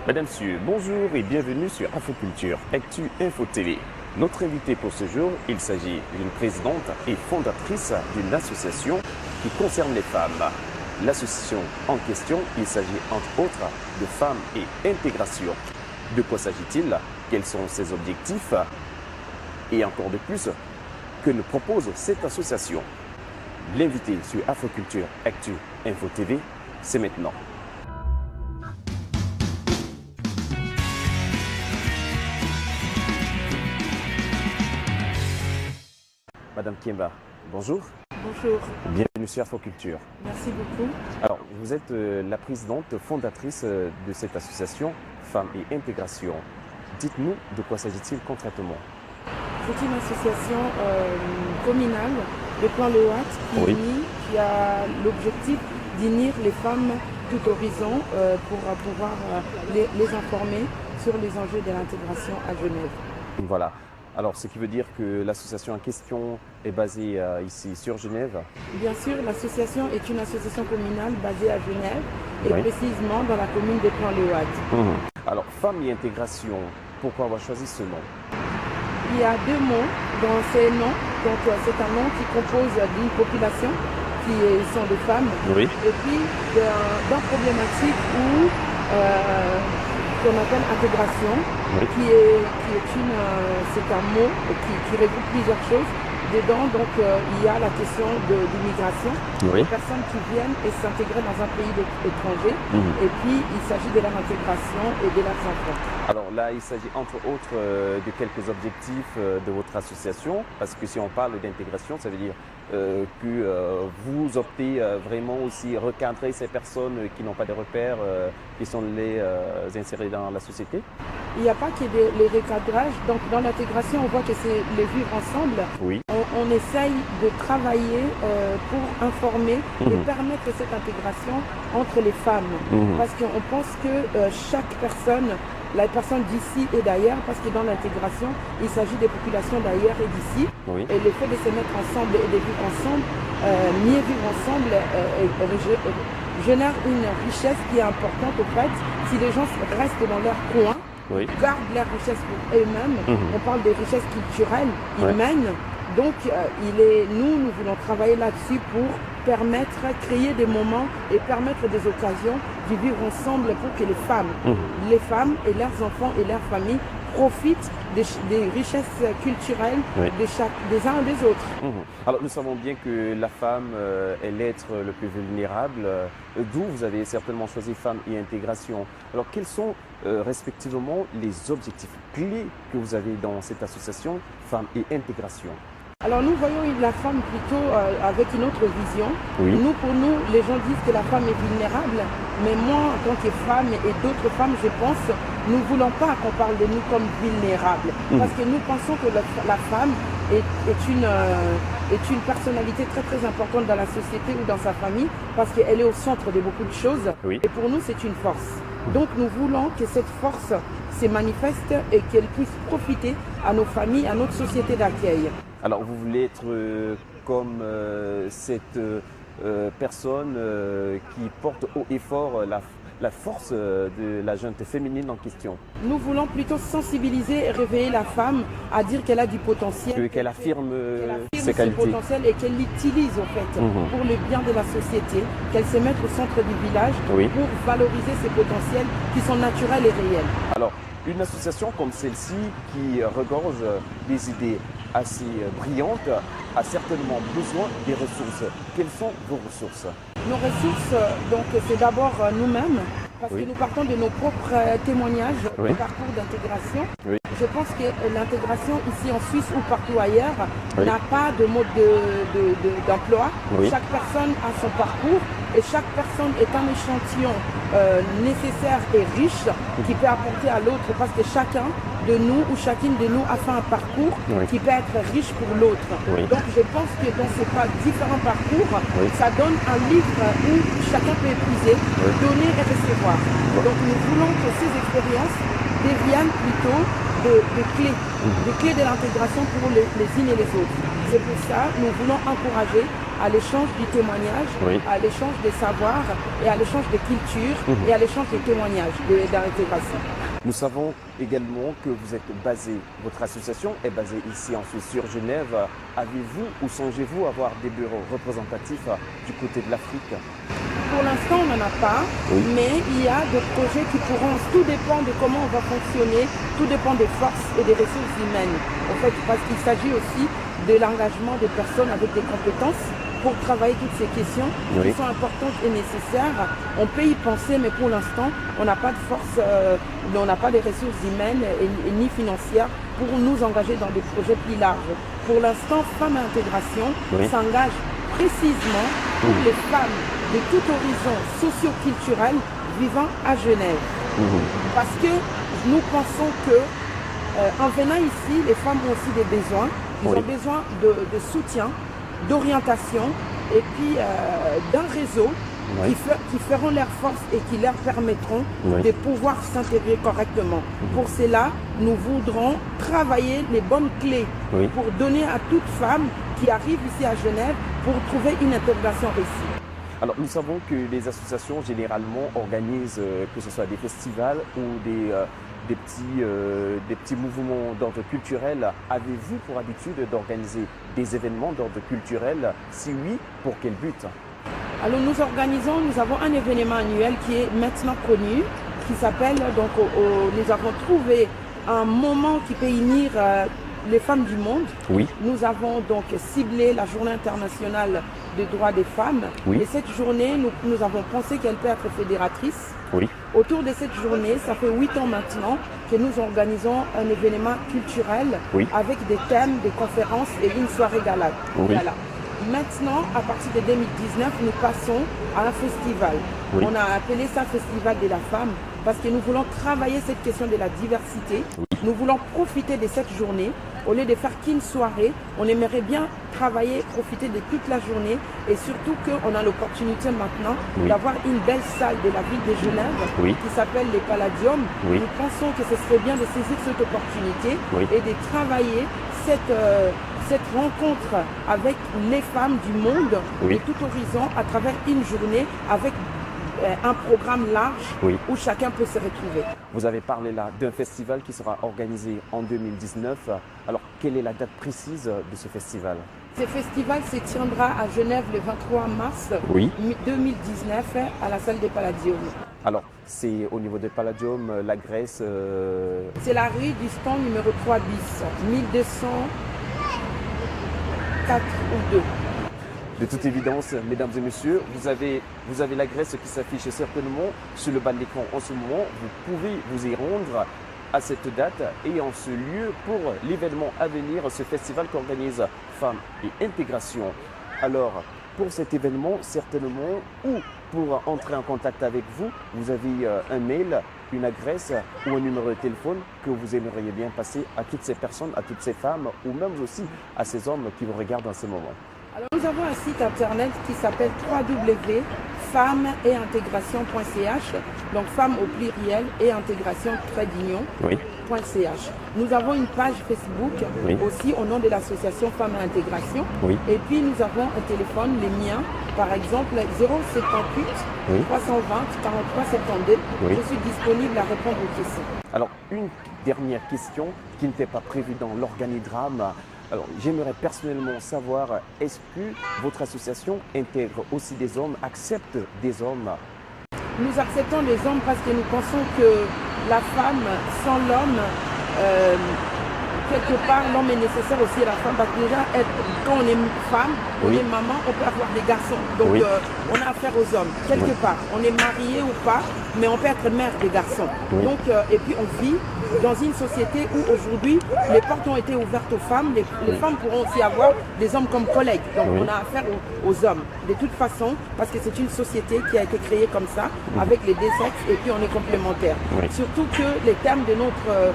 Madame, Monsieur, bonjour et bienvenue sur Afroculture, Actu Info TV. Notre invité pour ce jour, il s'agit d'une présidente et fondatrice d'une association qui concerne les femmes. L'association en question, il s'agit entre autres de Femmes et Intégration. De quoi s'agit-il? Quels sont ses objectifs? Et encore de plus, que nous propose cette association? L'invité sur Afroculture, Actu Info TV, c'est maintenant. Madame Kiemba, bonjour. Bonjour, Bienvenue sur Afroculture. merci beaucoup. Alors, vous êtes la présidente fondatrice de cette association Femmes et Intégration. Dites-nous de quoi s'agit-il concrètement? C'est une association communale de Plan-le-Ouat qui a l'objectif d'unir les femmes tout horizon pour pouvoir les informer sur les enjeux de l'intégration à Genève. Voilà. Alors, ce qui veut dire que l'association en question est basée ici sur Genève? Bien sûr, l'association est une association communale basée à Genève et Oui. précisément dans la commune de Plan-le-Ouat. Alors, Femmes et Intégration, pourquoi avoir choisi ce nom? Il y a deux mots dans ces noms. Donc, c'est un nom qui compose d'une population qui sont des femmes. Oui. Et puis d'un problématique où qu'on appelle intégration, Oui. c'est un mot qui regroupe plusieurs choses. Dedans, donc, il y a la question de l'immigration, Oui. des personnes qui viennent et s'intégrer dans un pays étranger. Et puis, il s'agit de leur intégration et de leurs enfants. Alors là, il s'agit entre autres de quelques objectifs de votre association, parce que si on parle d'intégration, ça veut dire que vous optez vraiment aussi recadrer ces personnes qui n'ont pas de repères, qui sont les insérer dans la société. Il n'y a pas que les recadrages. Donc, dans l'intégration, on voit que c'est les vivre ensemble. Oui. On essaye de travailler pour informer et permettre cette intégration entre les femmes. Parce qu'on pense que chaque personne, la personne d'ici et d'ailleurs, parce que dans l'intégration, il s'agit des populations d'ailleurs et d'ici. Oui. Et le fait de se mettre ensemble et de vivre ensemble, mieux vivre ensemble, génère une richesse qui est importante au fait. Si les gens restent dans leur coin, Oui. gardent leur richesse pour eux-mêmes, on parle de richesse culturelle, humaine. Donc, nous voulons travailler là-dessus pour créer des moments et permettre des occasions de vivre ensemble pour que les femmes et leurs enfants et leurs familles profitent des richesses culturelles des uns et des autres. Alors, nous savons bien que la femme est l'être le plus vulnérable, d'où vous avez certainement choisi Femmes et Intégration. Alors, quels sont respectivement les objectifs clés que vous avez dans cette association Femmes et Intégration? Alors nous voyons la femme plutôt avec une autre vision. Oui. Pour nous, les gens disent que la femme est vulnérable, mais moi, en tant que femme et d'autres femmes, je pense, nous ne voulons pas qu'on parle de nous comme vulnérables. Parce que nous pensons que la femme est une personnalité très très importante dans la société ou dans sa famille, parce qu'elle est au centre de beaucoup de choses. Oui. Et pour nous, c'est une force. Donc nous voulons que cette force se manifeste et qu'elle puisse profiter à nos familles, à notre société d'accueil. Alors, vous voulez être comme cette personne qui porte haut et fort la force de la jeune féminine en question. Nous voulons plutôt sensibiliser et réveiller la femme à dire qu'elle a du potentiel. Qu'elle affirme ses ses qualités. potentiels et qu'elle l'utilise en fait pour le bien de la société, qu'elle se mette au centre du village Oui. pour valoriser ses potentiels qui sont naturels et réels. Alors, une association comme celle-ci qui regorge des idées assez brillantes a certainement besoin des ressources. Quelles sont vos ressources? Nos ressources, donc, c'est d'abord nous-mêmes, parce que nous partons de nos propres témoignages de parcours d'intégration. Oui. Je pense que l'intégration ici en Suisse ou partout ailleurs n'a pas de mode d'emploi. Oui. Chaque personne a son parcours et chaque personne est un échantillon nécessaire et riche qui peut apporter à l'autre, parce que chacun de nous ou chacune de nous a fait un parcours qui peut être riche pour l'autre. Oui. Donc je pense que dans ces différents parcours, ça donne un livre où chacun peut épuiser, donner et recevoir. Donc nous voulons que ces expériences deviennent plutôt des clés de l'intégration pour les unes et les autres. C'est pour ça que nous voulons encourager à l'échange du témoignage, à l'échange des savoirs et à l'échange des cultures et à l'échange des témoignages d'intégration. Nous savons également que vous êtes basé, votre association est basée ici en Suisse, sur Genève. Avez-vous ou songez-vous avoir des bureaux représentatifs du côté de l'Afrique? Pour l'instant, on n'en a pas, mais il y a des projets qui pourront, tout dépend de comment on va fonctionner, tout dépend des forces et des ressources humaines. En fait, parce qu'il s'agit aussi de l'engagement des personnes avec des compétences pour travailler toutes ces questions qui sont importantes et nécessaires. On peut y penser, mais pour l'instant, on n'a pas de force, on n'a pas de ressources humaines et ni financières pour nous engager dans des projets plus larges. Pour l'instant, Femmes à Intégration s'engage précisément pour les femmes de tout horizon socio-culturel vivant à Genève. Parce que nous pensons que en venant ici, les femmes ont aussi des besoins. Ils ont besoin de soutien, d'orientation et puis d'un réseau qui feront leur force et qui leur permettront de pouvoir s'intégrer correctement. Pour cela, nous voudrons travailler les bonnes clés pour donner à toute femme qui arrive ici à Genève pour trouver une intégration réussie. Alors, nous savons que les associations généralement organisent, que ce soit des festivals ou des petits mouvements d'ordre culturel. Avez-vous pour habitude d'organiser des événements d'ordre culturel? Si oui, pour quel but? Alors nous avons un événement annuel qui est maintenant connu, qui s'appelle, donc nous avons trouvé un moment qui peut unir les femmes du monde. Nous avons donc ciblé la journée internationale des droits des femmes. Et cette journée, nous avons pensé qu'elle peut être fédératrice. Autour de cette journée, ça fait 8 ans maintenant que nous organisons un événement culturel avec des thèmes, des conférences et une soirée gala. Maintenant, à partir de 2019, nous passons à un festival. On a appelé ça Festival de la femme parce que nous voulons travailler cette question de la diversité. Nous voulons profiter de cette journée. Au lieu de faire qu'une soirée, on aimerait bien travailler, profiter de toute la journée et surtout qu'on a l'opportunité maintenant d'avoir une belle salle de la ville de Genève qui s'appelle les Palladium. Nous pensons que ce serait bien de saisir cette opportunité et de travailler cette rencontre avec les femmes du monde de tout horizon à travers une journée avec un programme large où chacun peut se retrouver. Vous avez parlé là d'un festival qui sera organisé en 2019. Alors, quelle est la date précise de ce festival? Ce festival se tiendra à Genève le 23 mars 2019 à la salle des Palladium. Alors, c'est au niveau des Palladium, la Grèce... C'est la rue du stand numéro 3 bis, 1204 ou 2. De toute évidence, mesdames et messieurs, vous avez l'adresse qui s'affiche certainement sur le bas de l'écran en ce moment. Vous pouvez vous y rendre à cette date et en ce lieu pour l'événement à venir, ce festival qu'organise Femmes et Intégration. Alors, pour cet événement, certainement, ou pour entrer en contact avec vous, vous avez un mail, une adresse ou un numéro de téléphone que vous aimeriez bien passer à toutes ces personnes, à toutes ces femmes ou même aussi à ces hommes qui vous regardent en ce moment. Alors, nous avons un site internet qui s'appelle www.femmessetintégration.ch, donc femmes au pluriel et intégration _.ch. Nous avons une page Facebook aussi au nom de l'association Femmes à Intégration. Et puis nous avons un téléphone, les miens, par exemple 078 320 43 72. Je suis disponible à répondre aux questions. Alors, une dernière question qui n'était pas prévue dans l'organigramme. Alors, j'aimerais personnellement savoir, est-ce que votre association intègre aussi des hommes, accepte des hommes? Nous acceptons les hommes parce que nous pensons que la femme, sans l'homme, quelque part, l'homme est nécessaire aussi à la femme. Parce que déjà, quand on est femme, on est maman, on peut avoir des garçons. Donc, on a affaire aux hommes, quelque part. On est marié ou pas, mais on peut être mère des garçons. Donc, et puis, on vit dans une société où aujourd'hui, les portes ont été ouvertes aux femmes. Les femmes pourront aussi avoir des hommes comme collègues. Donc, on a affaire aux hommes. De toute façon, parce que c'est une société qui a été créée comme ça, avec les deux sexes, et puis on est complémentaires. Surtout que les termes de notre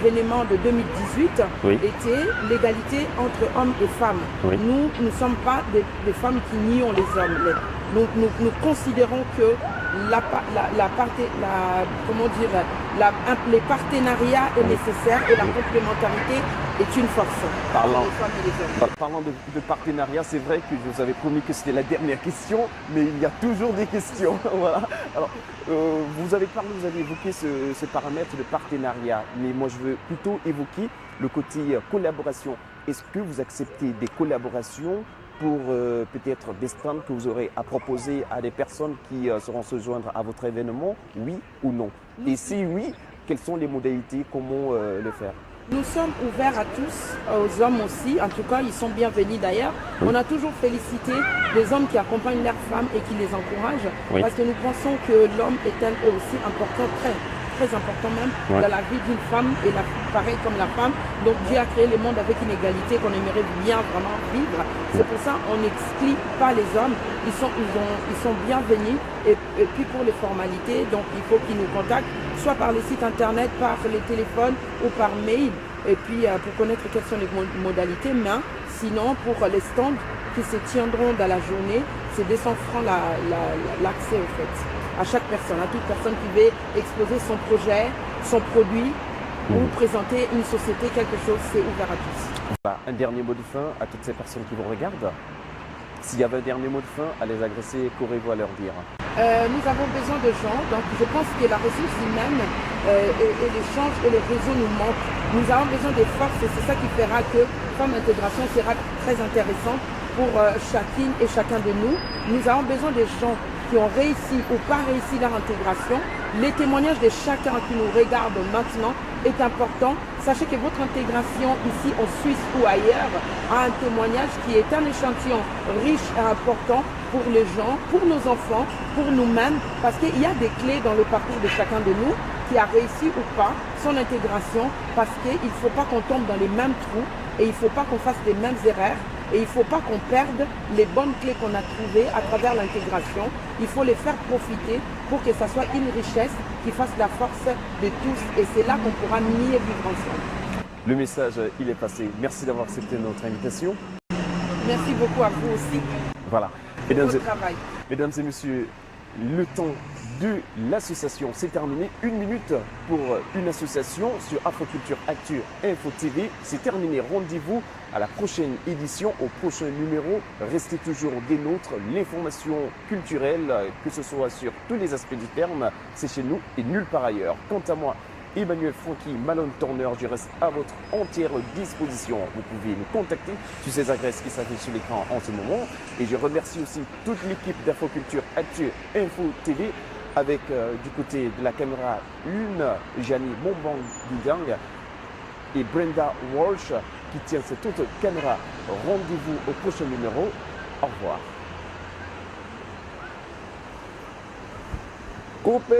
événement de 2018 étaient l'égalité entre hommes et femmes. Nous ne sommes pas des femmes qui nions les hommes. Donc nous considérons que comment dire, les partenariats est nécessaire et la complémentarité est une force pour les femmes et les hommes. Parlant de partenariat, c'est vrai que je vous avais promis que c'était la dernière question, mais il y a toujours des questions. Voilà. Alors, vous avez évoqué ce paramètre de partenariat, mais moi je veux plutôt évoquer le côté collaboration. Est-ce que vous acceptez des collaborations pour peut-être des stands que vous aurez à proposer à des personnes qui seront se joindre à votre événement, oui ou non? Et si oui, quelles sont les modalités, comment le faire? Nous sommes ouverts à tous, aux hommes aussi, en tout cas ils sont bienvenus d'ailleurs. Oui. On a toujours félicité les hommes qui accompagnent leurs femmes et qui les encouragent, oui, parce que nous pensons que l'homme est aussi important, très important même, ouais, dans la vie d'une femme et pareil comme la femme. Donc Dieu a créé le monde avec une égalité qu'on aimerait bien vraiment vivre. C'est pour ça qu'on n'exclut pas les hommes, ils sont bienvenus et puis pour les formalités, donc il faut qu'ils nous contactent, soit par les sites internet, par les téléphones ou par mail, et puis pour connaître quelles sont les modalités. Mais sinon, pour les stands qui se tiendront dans la journée, c'est 200 francs l'accès au fait, à chaque personne, à toute personne qui veut exposer son projet, son produit ou présenter une société, quelque chose, c'est ouvert à tous. Un dernier mot de fin à toutes ces personnes qui vous regardent. S'il y avait un dernier mot de fin à les agresser, qu'aurez-vous à leur dire? Nous avons besoin de gens, donc je pense que la ressource humaine et l'échange et le réseau nous manquent. Nous avons besoin des forces et c'est ça qui fera que Femme Intégration sera très intéressante pour chacune et chacun de nous. Nous avons besoin des gens qui ont réussi ou pas réussi leur intégration. Les témoignages de chacun qui nous regarde maintenant est important. Sachez que votre intégration ici en Suisse ou ailleurs a un témoignage qui est un échantillon riche et important pour les gens, pour nos enfants, pour nous-mêmes, parce qu'il y a des clés dans le parcours de chacun de nous qui a réussi ou pas son intégration, parce qu'il ne faut pas qu'on tombe dans les mêmes trous et il ne faut pas qu'on fasse les mêmes erreurs. Et il ne faut pas qu'on perde les bonnes clés qu'on a trouvées à travers l'intégration. Il faut les faire profiter pour que ça soit une richesse qui fasse la force de tous. Et c'est là qu'on pourra mieux vivre ensemble. Le message, il est passé. Merci d'avoir accepté notre invitation. Merci beaucoup à vous aussi. Voilà. Mesdames et messieurs, le temps de l'association, c'est terminé. 1 minute pour une association sur Afroculture Actu Info TV. C'est terminé. Rendez-vous à la prochaine édition, au prochain numéro. Restez toujours des nôtres. L'information culturelle, que ce soit sur tous les aspects du terme, c'est chez nous et nulle part ailleurs. Quant à moi, Emmanuel Francky, Malone Turner, je reste à votre entière disposition. Vous pouvez nous contacter sur ces adresses qui s'affichent sur l'écran en ce moment. Et je remercie aussi toute l'équipe d'Afroculture Actu Info TV avec du côté de la caméra 1, Jani Mombang Bidang et Brenda Walsh qui tient cette autre caméra. Rendez-vous au prochain numéro. Au revoir. Coupé!